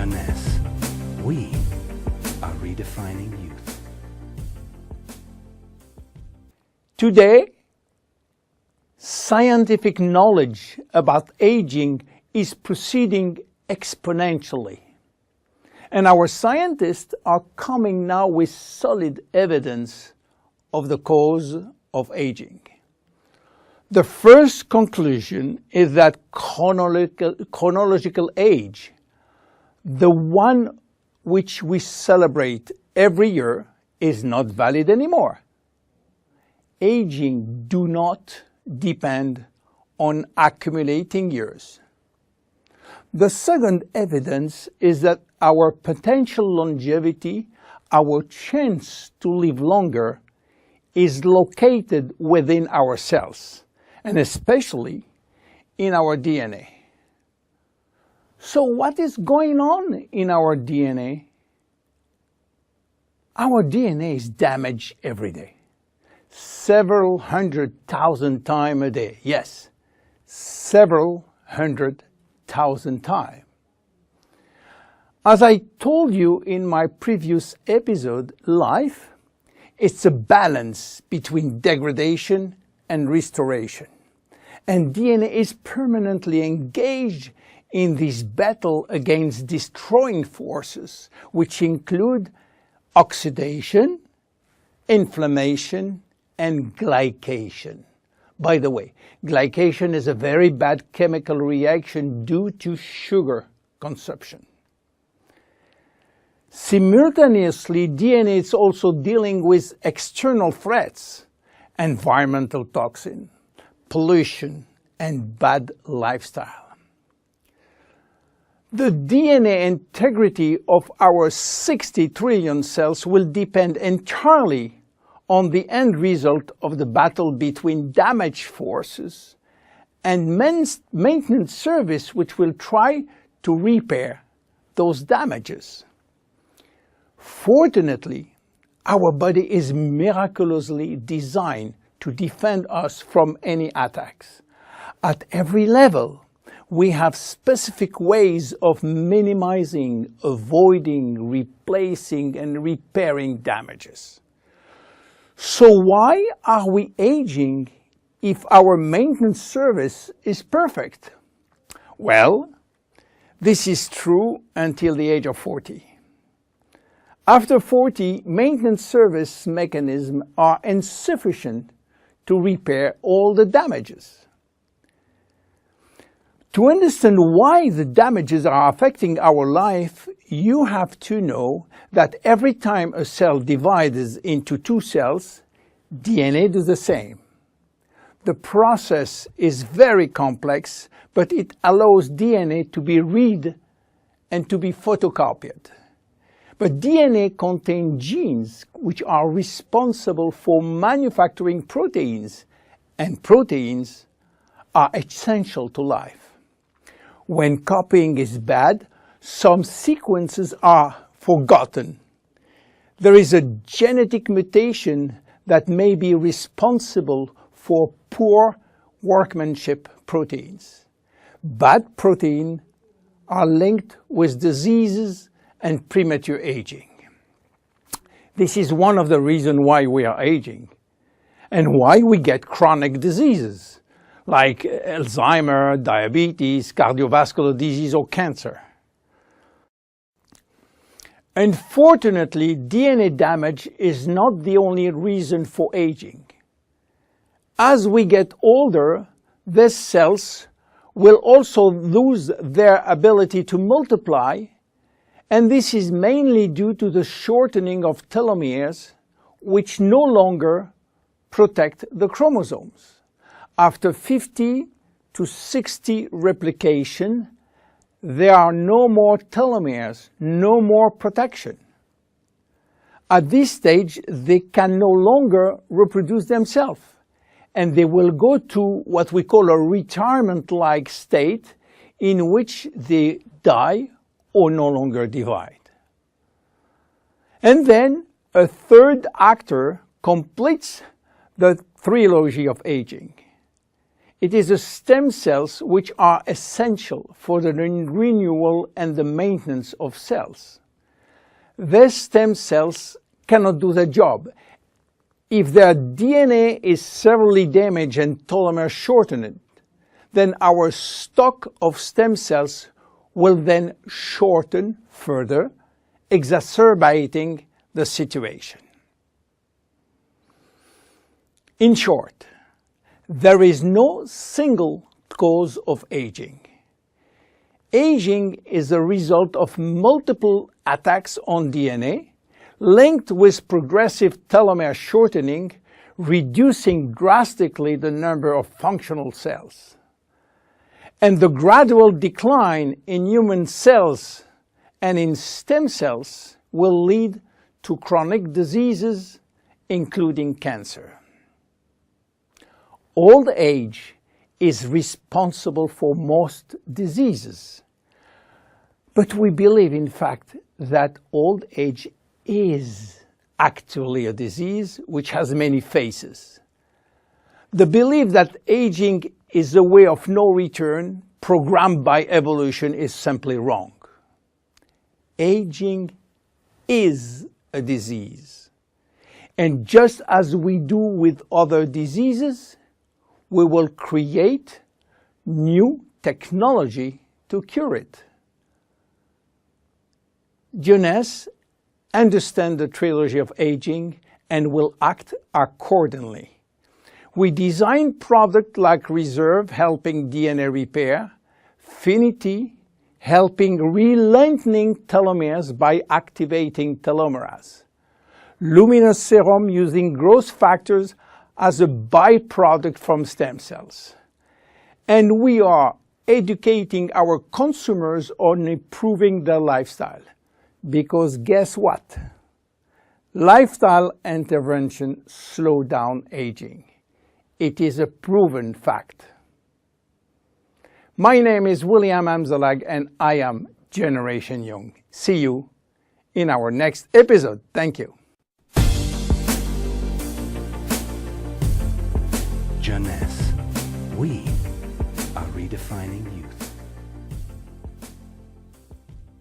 jeunesse. We are redefining youth. Today, scientific knowledge about aging is proceeding exponentially. And our scientists are coming now with solid evidence of the cause of aging. The first conclusion is that chronological age, the one which we celebrate every year, is not valid anymore. Aging do not depend on accumulating years. The second evidence is that our potential longevity, our chance to live longer, is located within our cells, and especially in our DNA. So what is going on in our DNA? Our DNA is damaged every day. Several 100,000 times a day. Yes, several 100,000 times. As I told you in my previous episode, life, it's a balance between degradation and restoration. And DNA is permanently engaged in this battle against destroying forces, which include oxidation, inflammation, and glycation. By the way, glycation is a very bad chemical reaction due to sugar consumption. Simultaneously, DNA is also dealing with external threats, environmental toxin, pollution, and bad lifestyle. The DNA integrity of our 60 trillion cells will depend entirely on the end result of the battle between damage forces and maintenance service, which will try to repair those damages. Fortunately, our body is miraculously designed to defend us from any attacks. At every level, we have specific ways of minimizing, avoiding, replacing, and repairing damages. So why are we aging if our maintenance service is perfect? Well, this is true until the age of 40. After 40, maintenance service mechanisms are insufficient to repair all the damages. To understand why the damages are affecting our life, you have to know that every time a cell divides into two cells, DNA does the same. The process is very complex, but it allows DNA to be read and to be photocopied. But DNA contains genes which are responsible for manufacturing proteins, and proteins are essential to life. When copying is bad, some sequences are forgotten. There is a genetic mutation that may be responsible for poor workmanship proteins. Bad proteins are linked with diseases and premature aging. This is one of the reasons why we are aging and why we get chronic diseases like Alzheimer's, diabetes, cardiovascular disease, or cancer. Unfortunately, DNA damage is not the only reason for aging. As we get older, these cells will also lose their ability to multiply, and this is mainly due to the shortening of telomeres, which no longer protect the chromosomes. After 50 to 60 replication, there are no more telomeres, no more protection. At this stage, they can no longer reproduce themselves, and they will go to what we call a retirement-like state in which they die or no longer divide. And then a third actor completes the trilogy of aging. It is the stem cells which are essential for the renewal and the maintenance of cells. These stem cells cannot do the job. If their DNA is severely damaged and telomere shortened, then our stock of stem cells will then shorten further, exacerbating the situation. In short, there is no single cause of aging. Aging is a result of multiple attacks on DNA, linked with progressive telomere shortening, reducing drastically the number of functional cells. And the gradual decline in human cells and in stem cells will lead to chronic diseases, including cancer. Old age is responsible for most diseases. But we believe, in fact, that old age is actually a disease which has many faces. The belief that aging is a way of no return programmed by evolution is simply wrong. Aging is a disease. And just as we do with other diseases, we will create new technology to cure it. Jeunesse understands the trilogy of aging and will act accordingly. We design products like Reserve, helping DNA repair, Finity, helping re-lengthening telomeres by activating telomerase, Luminous Serum using growth factors as a byproduct from stem cells. And we are educating our consumers on improving their lifestyle. Because guess what? Lifestyle intervention slow down aging. It is a proven fact. My name is William Amzallag and I am Generation Young. See you in our next episode. Thank you. Jeunesse. We are redefining youth.